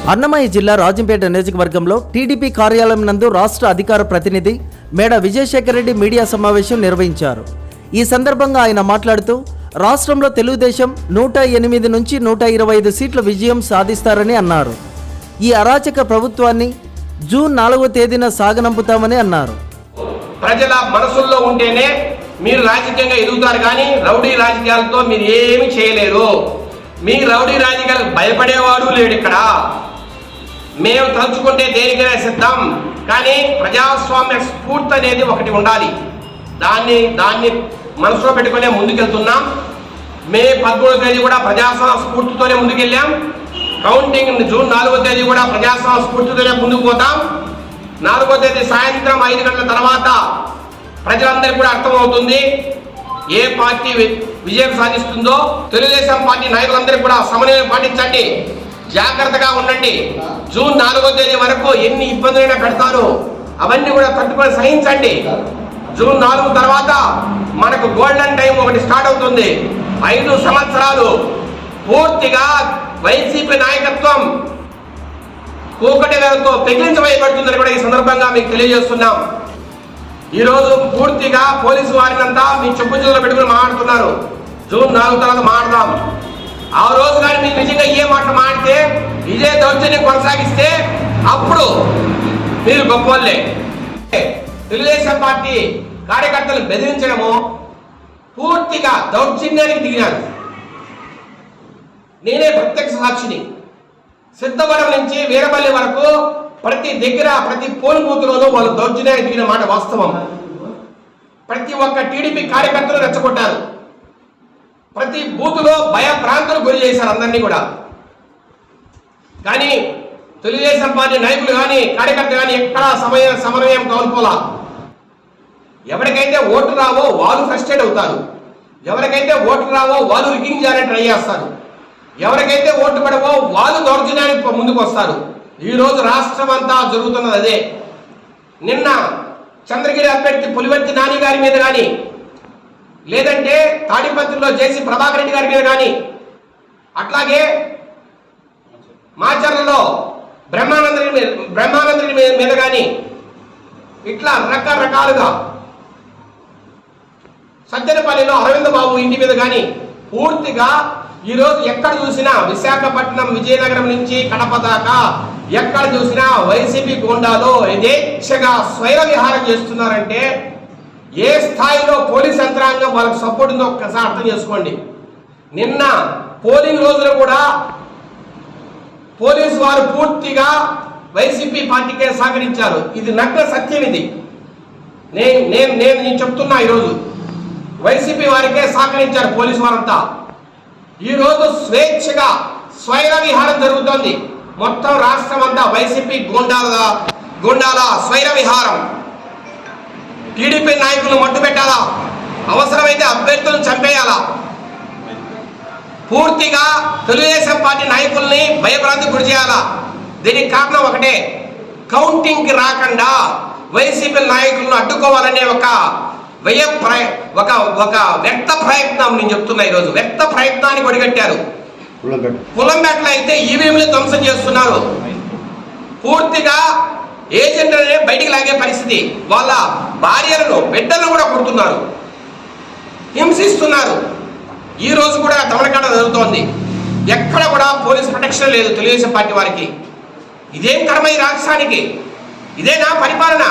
అన్నమయ్య జిల్లా రాజంపేట నియోజకవర్గంలో టీడీపీ కార్యాలయం నందు రాష్ట్ర అధికార ప్రతినిధి మేడ విజయశేఖర్ రెడ్డి మీడియా సమావేశం నిర్వహించారు. ఈ సందర్భంగా ఆయన మాట్లాడుతూ రాష్ట్రంలో తెలుగుదేశం 108 నుంచి 125 సీట్ల విజయం సాధిస్తారని అన్నారు. ఈ అరాచక ప్రభుత్వాన్ని జూన్ 4వ తేదీన సాగనంపుతామని అన్నారు. ప్రజల మనసుల్లో ఉంటేనే మీరు రాజకీయంగా ఎదుగుతారు, కానీ రౌడీ రాజకీయాలతో మీరు ఏమి చేయలేరు. మీ రౌడీ రాజకీయాలకు భయపడేవాడు లేడు ఇక్కడ. మేము తలుచుకుంటే దేనికైనా సిద్ధం, కానీ ప్రజాస్వామ్య స్ఫూర్తి అనేది ఒకటి ఉండాలి. దాన్ని మనసులో పెట్టుకునే ముందుకెళ్తున్నాం. మే 13వ తేదీ కూడా ప్రజాస్వామ్య స్ఫూర్తితోనే ముందుకెళ్ళాం. కౌంటింగ్ జూన్ 4వ తేదీ కూడా ప్రజాస్వామ్య స్ఫూర్తితోనే ముందుకు పోతాం. 4వ తేదీ సాయంత్రం 5 గంటల తర్వాత ప్రజలందరికీ కూడా అర్థమవుతుంది ఏ పార్టీ విజయం సాధిస్తుందో. తెలుగుదేశం పార్టీ నాయకులందరికీ కూడా సమన్వయం పాటించండి, జాగ్రత్తగా ఉండండి. జూన్ 4వ తేదీ వరకు ఎన్ని ఇబ్బందులైనా పెడతారు, అవన్నీ కూడా తట్టుకొని సహించండి. జూన్ 4 తర్వాత మనకు గోల్డెన్ టైం ఒకటి స్టార్ట్ అవుతుంది. 5 సంవత్సరాలు పూర్తిగా వైసీపీ నాయకత్వం కూకటి వేలతో పెగిలించబోయబడుతుందని కూడా ఈ సందర్భంగా మీకు తెలియజేస్తున్నాం. ఈరోజు పూర్తిగా పోలీసు వారినంతా మీ చెప్పు చేతుల్లో పెట్టుకుని మాట్లాడుతున్నారు. జూన్ 4 తర్వాత మాట్లాడదాం. ఆ రోజు కానీ మీరు నిజంగా ఏ మాట మాడితే, ఇదే దౌర్జన్యం కొనసాగిస్తే అప్పుడు మీరు గొప్పవాళ్ళే. తెలుగుదేశం పార్టీ కార్యకర్తలు బెదిరించడము పూర్తిగా దౌర్జన్యానికి దిగినారు. నేనే ప్రత్యక్ష సాక్షిని. సిద్ధవరం నుంచి వీరపల్లి వరకు ప్రతి దగ్గర ప్రతి పోలింగ్ బూత్లోనూ వాళ్ళు దౌర్జన్యానికి దిగిన మాట వాస్తవం. ప్రతి ఒక్క టీడీపీ కార్యకర్తలు రెచ్చగొట్టారు. ప్రతి బూతులో భయభ్రాంతులు గురి చేశారు అందరినీ కూడా. కానీ తెలుగుదేశం పార్టీ నాయకులు కానీ కార్యకర్తలు కానీ ఎక్కడా సమన్వయం కోల్పోలా. ఎవరికైతే ఓటు రావో వాళ్ళు ఫ్రస్ట్రేట్ అవుతారు, ఎవరికైతే ఓటు రావో వాళ్ళు రిగ్గింగ్ చేయాలని ట్రై చేస్తారు, ఎవరికైతే ఓటు పడవో వాళ్ళు దౌర్జన్యానికి ముందుకు వస్తారు. ఈరోజు రాష్ట్రం అంతా జరుగుతున్నది అదే. నిన్న చంద్రగిరి అభ్యర్థి పులివర్తి నాని గారి మీద కానీ, లేదంటే తాడిపత్రిలో జేసీ ప్రభాకర్ రెడ్డి గారి మీద కానీ, అట్లాగే మాచర్లలో బ్రహ్మానందరెడ్డి మీద కానీ, ఇట్లా రకరకాలుగా సజ్జనపల్లిలో అరవింద్ బాబు ఇంటి మీద కానీ పూర్తిగా ఈరోజు ఎక్కడ చూసినా విశాఖపట్నం విజయనగరం నుంచి కడప దాకా ఎక్కడ చూసినా వైసీపీ గోండాలో యథేచ్ఛగా స్వైర విహారం చేస్తున్నారంటే ఏ స్థాయిలో పోలీస్ యంత్రాంగం వాళ్ళకి సపోర్ట్ ఉందో ఒక్కసారి అర్థం చేసుకోండి. నిన్న పోలింగ్ రోజులు కూడా పోలీసు వారు పూర్తిగా వైసీపీ పార్టీకే సహకరించారు. ఇది నగ్న సత్యం. ఇది నేను చెప్తున్నా. ఈరోజు వైసీపీ వారికే సహకరించారు పోలీసు వారంతా. ఈరోజు స్వేచ్ఛగా స్వైర విహారం జరుగుతోంది. మొత్తం రాష్ట్రం అంతా వైసీపీ గుండాల స్వైర విహారం. టీడీపీ నాయకులను మట్టు పెట్టాలా, అవసరమైతే అభ్యర్థులను చంపేయాలా. పూర్తిగా తెలుగుదేశం పార్టీ నాయకుల్ని భయభ్రాంతికి గురి చేయాలా. దీనికి కారణం ఒకటే, కౌంటింగ్కి రాకుండా వైసీపీ నాయకులను అడ్డుకోవాలనే ఒక వ్యక్త ప్రయత్నం నేను చెప్తున్నా. ఈరోజు వ్యక్త ప్రయత్నాన్ని ఒడిగట్టారు. పుల్లంపేటలో అయితే ఈవీఎంలు ధ్వంసం చేస్తున్నారు. పూర్తిగా ఏజెంట్లనే బయటికి లాగే పరిస్థితి. వాళ్ళ భార్యలను బిడ్డలను కూడా కొడుతున్నారు, హింసిస్తున్నారు. ఈ రోజు కూడా తమలకాడ జరుగుతోంది. ఎక్కడ కూడా పోలీస్ ప్రొటెక్షన్ లేదు తెలుగుదేశం పార్టీ వారికి. ఇదేం కర్మ ఈ రాష్ట్రానికి? ఇదేనా పరిపాలన?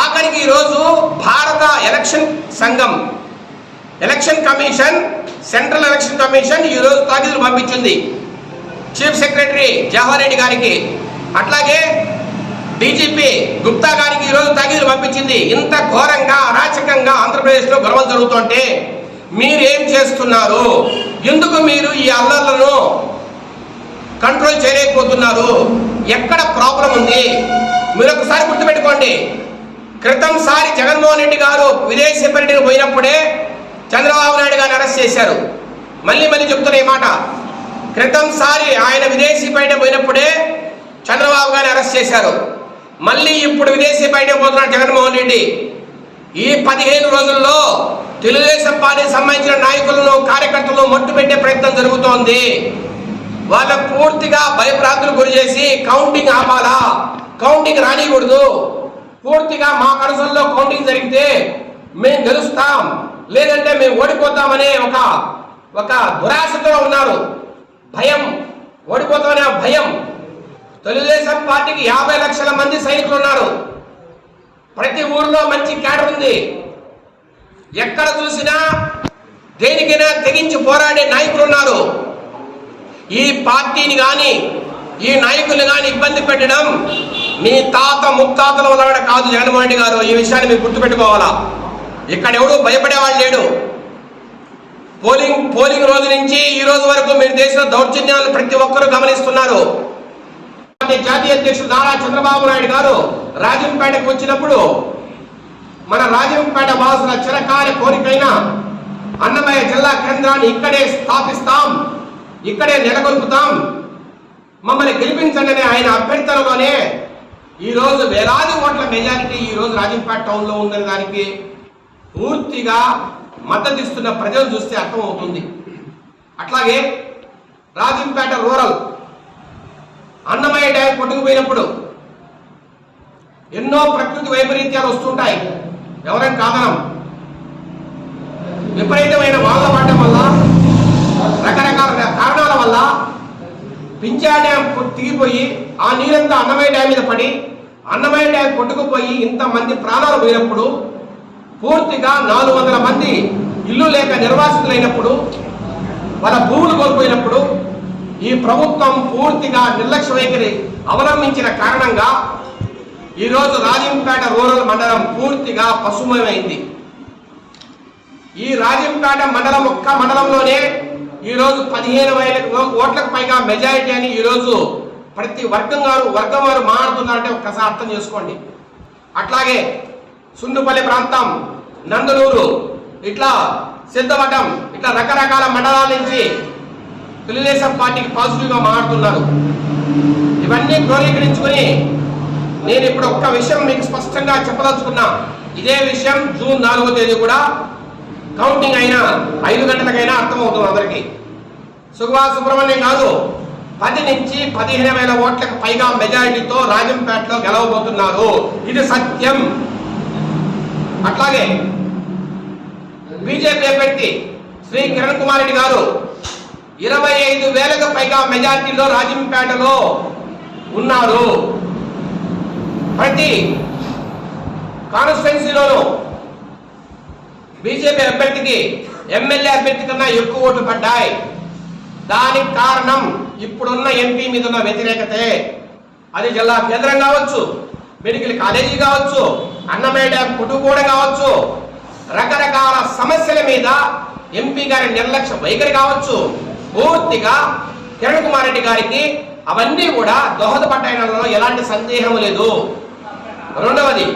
ఆఖరికి ఈరోజు భారత ఎలక్షన్ సంఘం, election commission, central election commission ఈరోజు తాకీదులు పంపించింది చీఫ్ సెక్రటరీ జవహర్ రెడ్డి గారికి, అట్లాగే డీజీపీ గుప్తా గారికి ఈరోజు తాకీదులు పంపించింది. ఇంత ఘోరంగా అరాచకంగా ఆంధ్రప్రదేశ్లో గొడవలు జరుగుతుంటే మీరేం చేస్తున్నారు? ఎందుకు మీరు ఈ అల్లర్లను కంట్రోల్ చేయలేకపోతున్నారు? ఎక్కడ ప్రాబ్లం ఉంది? మీరు ఒకసారి గుర్తుపెట్టుకోండి. క్రితంసారి జగన్మోహన్ రెడ్డి గారు విదేశీ పర్యటనకు పోయినప్పుడే చంద్రబాబు నాయుడు గారిని అరెస్ట్ చేశారు. మళ్ళీ చెప్తున్న ఈ మాట, క్రితంసారి ఆయన విదేశీ పర్యటన పోయినప్పుడే చంద్రబాబు గారిని అరెస్ట్ చేశారు. మళ్ళీ ఇప్పుడు విదేశీ పర్యటన పోతున్నాడు జగన్మోహన్ రెడ్డి. ఈ 15 రోజుల్లో తెలుగుదేశం పార్టీకి సంబంధించిన నాయకులను కార్యకర్తలను మట్టు పెట్టే ప్రయత్నం జరుగుతోంది. వాళ్ళకు పూర్తిగా భయభ్రాంతులు గురి చేసి కౌంటింగ్ ఆపాలా, కౌంటింగ్ రానికూడదు, పూర్తిగా మా కనసల్లో కౌంటింగ్ జరిగితే మేము గెలుస్తాం, లేదంటే మేము ఓడిపోతామనే ఒక దురాశతో ఉన్నారు. భయం, ఓడిపోతామనే భయం. తెలుగుదేశం పార్టీకి 50 లక్షల మంది సైనికులు ఉన్నారు. ప్రతి ఊర్లో మంచి క్యాడర్ ఉంది. ఎక్కడ చూసినా దేనికైనా తెగించి పోరాడే నాయకులు ఉన్నారు. ఈ పార్టీని కానీ ఈ నాయకుల్ని కానీ ఇబ్బంది పెట్టడం మీ తాత ముత్తాతల వల్ల కాదు జగన్మోహన్ రెడ్డి గారు. ఈ విషయాన్ని మీరు గుర్తుపెట్టుకోవాలా. ఇక్కడ ఎవడు భయపడేవాళ్ళు లేడు. పోలింగ్ రోజు నుంచి ఈ రోజు వరకు మీరు చేసిన దౌర్జన్యాలను ప్రతి ఒక్కరూ గమనిస్తున్నారు. జాతీయ అధ్యక్షుడు నారా చంద్రబాబు నాయుడు గారు రాజంపేటకు వచ్చినప్పుడు మన రాజంపేట వాసుల చిరకాల కోరికైన అన్నమయ్య జిల్లా కేంద్రాన్ని ఇక్కడే స్థాపిస్తాం, ఇక్కడే నెలకొల్పుతాం, మమ్మల్ని గెలిపించండి అనే ఆయన అభ్యర్థనలోనే ఈరోజు వేలాది ఓట్ల మెజారిటీ ఈరోజు రాజంపేట టౌన్లో ఉందని దానికి పూర్తిగా మద్దతు ఇస్తున్న ప్రజలు చూస్తే అర్థమవుతుంది. అట్లాగే రాజంపేట రూరల్ అన్నమయ్య డ్యామ్ కొట్టుకుపోయినప్పుడు ఎన్నో ప్రకృతి వైపరీత్యాలు వస్తుంటాయి, ఎవరైనా కాదనం. విపరీతమైన వానలు పడటం వల్ల, రకరకాల కారణాల వల్ల పింఛా డ్యామ్ తిగిపోయి ఆ నీరంతా అన్నమయ్య డ్యామ్ మీద పడి అన్నమయ్య డ్యామ్ కొట్టుకుపోయి ఇంతమంది ప్రాణాలు పోయినప్పుడు, పూర్తిగా 400 మంది ఇల్లు లేక నిర్వాసితులైనప్పుడు, వాళ్ళ భూములు కోల్పోయినప్పుడు ఈ ప్రభుత్వం పూర్తిగా నిర్లక్ష్య వైఖరి అవలంబించిన కారణంగా ఈరోజు రాజంపేట రూరల్ మండలం పూర్తిగా పశుమయమైంది. ఈ రాజంపేట మండలం ఒక్క మండలంలోనే ఈరోజు 15,000 ఓట్లకు పైగా మెజారిటీ అని ఈరోజు ప్రతి వర్గం వారు మారుతున్నారంటే ఒక్కసారి అర్థం చేసుకోండి. అట్లాగే సుండుపల్లి ప్రాంతం, నందలూరు, ఇట్లా సిద్ధవటం, ఇట్లా రకరకాల మండలాల నుంచి తెలుగుదేశం పార్టీకి పాజిటివ్గా మారుతున్నారు. ఇవన్నీ క్రోడీకరించుకుని నేను ఇప్పుడు ఒక్క విషయం మీకు స్పష్టంగా చెప్పదలుచుకున్నా. ఇదే విషయం జూన్ 4వ తేదీ కూడా కౌంటింగ్ అయినా 5 గంటలకైనా అర్థమవుతుంది అందరికీ. సుబ్రహ్మణ్యం కాదు, 10 నుంచి 15,000 ఓట్లకు పైగా మెజారిటీతో రాజంపేటలో గెలవబోతున్నారు. ఇది సత్యం. అట్లాగే బీజేపీ అభ్యర్థి శ్రీ కిరణ్ కుమార్ రెడ్డి గారు 25,000కు పైగా మెజారిటీలో రాజంపేటలో ఉన్నారు. ప్రతి కాన్స్టిట్యున్సీలోనూ బీజేపీ అభ్యర్థికి ఎమ్మెల్యే అభ్యర్థి కన్నా ఎక్కువ ఓట్లు పడ్డాయి. దానికి కారణం ఇప్పుడున్న ఎంపీ మీద ఉన్న వ్యతిరేకతే. అది జిల్లా కేంద్రం కావచ్చు, మెడికల్ కాలేజీ కావచ్చు, అన్నమయ్య డ్యామ్ కొట్టుకుపోవడం కావచ్చు, రకరకాల సమస్యల మీద ఎంపీ గారి నిర్లక్ష్య వైఖరి కావచ్చు, పూర్తిగా కిరణ్ కుమార్ రెడ్డి గారికి అవన్నీ కూడా దోహదపడ్డాయనలో ఎలాంటి సందేహం లేదు. రెండవది,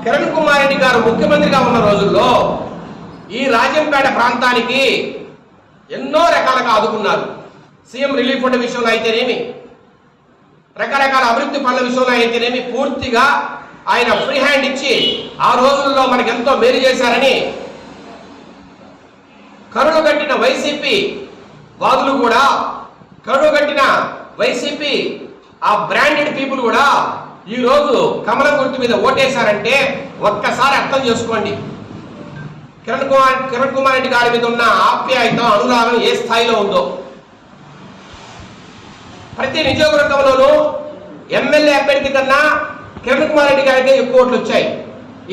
కిరణ్ కుమార్ రెడ్డి గారు ముఖ్యమంత్రిగా ఉన్న రోజుల్లో ఈ రాజంపేట ప్రాంతానికి ఎన్నో రకాలుగా ఆదుకున్నారు. సీఎం రిలీఫ్ ఫండ్ విషయంలో అయితేనేమి, రకరకాల అభివృద్ధి పనుల విషయంలో అయితేనేమి పూర్తిగా ఆయన ఫ్రీ హ్యాండ్ ఇచ్చి ఆ రోజుల్లో మనకి ఎంతో మేలు చేశారని కరుడుగట్టిన వైసీపీ వాదులు కూడా, కరుడుగట్టిన వైసీపీ ఆ బ్రాండెడ్ పీపుల్ కూడా ఈ రోజు కమలం గుర్తు మీద ఓటేశారంటే ఒక్కసారి అర్థం చేసుకోండి కిరణ్ కుమార్ రెడ్డి గారి మీద ఉన్న ఆప్యాయత, అనురాగం ఏ స్థాయిలో ఉందో. ప్రతి నియోజకవర్గంలోనూ ఎమ్మెల్యే అభ్యర్థి కన్నా కిరణ్ కుమార్ రెడ్డి గారికి ఎక్కువ ఓట్లు వచ్చాయి.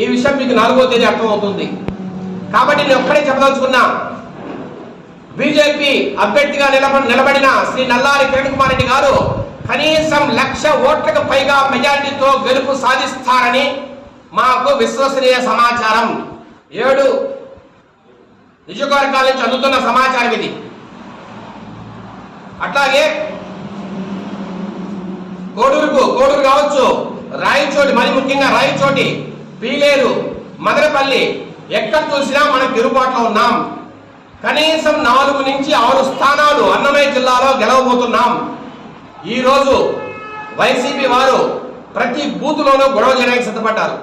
ఈ విషయం మీకు 4వ తేదీ అర్థమవుతుంది. కాబట్టి నేను ఒక్కడే చెప్పదలుచుకున్నా, బీజేపీ అభ్యర్థిగా నిలబడిన శ్రీ నల్లారి కిరణ్ కుమార్ రెడ్డి గారు కనీసం 1,00,000 ఓట్లకు పైగా మెజారిటీతో గెలుపు సాధిస్తారని మాకు విశ్వసనీయ సమాచారం. 7 నియోజకవర్గాల నుంచి అందుతున్న సమాచారం ఇది. అట్లాగే కోడూరు కావచ్చు, రాయచోటి, మరి ముఖ్యంగా రాయచోటి, పీలేరు, మదనపల్లి, ఎక్కడ చూసినా మనం తిరుగుబాటులో ఉన్నాం. కనీసం 4 నుంచి 6 స్థానాలు అన్నమయ్య జిల్లాలో గెలవబోతున్నాం. ఈరోజు వైసీపీ వారు ప్రతి బూత్లోనూ గొడవ చేయడానికి సిద్ధపడ్డారు.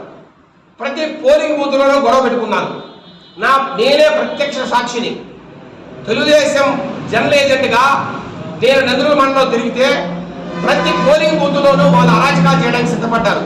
ప్రతి పోలింగ్ బూత్లోనూ గొడవ పెట్టుకున్నారు. నేనే ప్రత్యక్ష సాక్షిని. తెలుగుదేశం జనరల్ ఏజెంట్గా నేను నందలూరు మండలంలో తిరిగితే ప్రతి పోలింగ్ బూత్లోనూ వాళ్ళు అరాచకాలు చేయడానికి సిద్ధపడ్డారు.